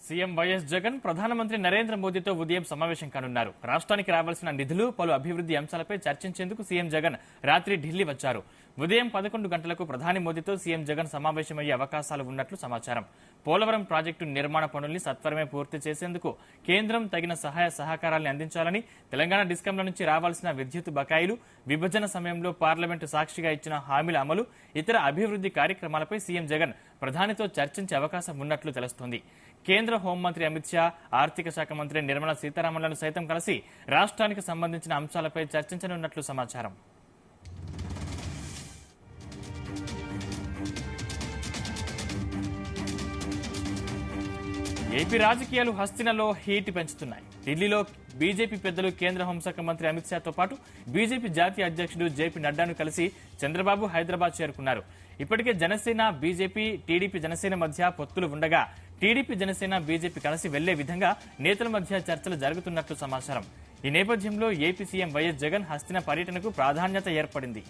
CM YS Jagan ప్రధానమంత్రి నరేంద్ర మోదీతో ఉదయం సమావేశం కానున్నారు. రాష్ట్రానికి రావాల్సిన నిధులు, పలు అభివృద్ధి అంశాలపై చర్చించేందుకు సీఎం జగన్ రాత్రి ఢిల్లీ వచ్చారు. ఉదయం 11 గంటలకు ప్రధాని మోదీతో సీఎం జగన్ సమావేశమయ్యే అవకాశాలు ఉన్నట్లు సమాచారం. పోలవరం ప్రాజెక్టు నిర్మాణ పనుల్ని సత్వరమే పూర్తి చేసేందుకు కేంద్రం తగిన సహాయ సహకారాల్ని అందించాలని, తెలంగాణ డిస్కంల నుంచి రావాల్సిన విద్యుత్ బకాయిలు, విభజన సమయంలో పార్లమెంటు సాక్షిగా ఇచ్చిన హామీల అమలు, ఇతర అభివృద్ధి కార్యక్రమాలపై సీఎం జగన్ ప్రధానితో చర్చించే అవకాశం ఉన్నట్లు తెలుస్తోంది. కేంద్ర హోంమంత్రి అమిత్ షా, ఆర్థిక శాఖ మంత్రి నిర్మలా సీతారామన్లను సైతం కలిసి రాష్ట్రానికి సంబంధించిన అంశాలపై చర్చించనున్నట్లు సమాచారం. ఏపీ రాజకీయాలు హస్తినలో హీట్ పెంచుతున్నాయి. ఢిల్లీలో బీజేపీ పెద్దలు కేంద్ర హోంశాఖ మంత్రి అమిత్ షాతో పాటు బీజేపీ జాతీయ అధ్యక్షుడు జేపీ నడ్డాను కలిసి చంద్రబాబు హైదరాబాద్ చేరుకున్నారు. ఇప్పటికే జనసేన, బీజేపీ, టీడీపీ, జనసేన మధ్య పొత్తులు ఉండగా టీడీపీ, జనసేన, బీజేపీ కలిసి వెళ్లే విధంగా నేతల మధ్య చర్చలు జరుగుతున్నట్లు సమాచారం. ఈ నేపథ్యంలో AP CM YS Jagan Hastina పర్యటనకు ప్రాధాన్యత ఏర్పడింది.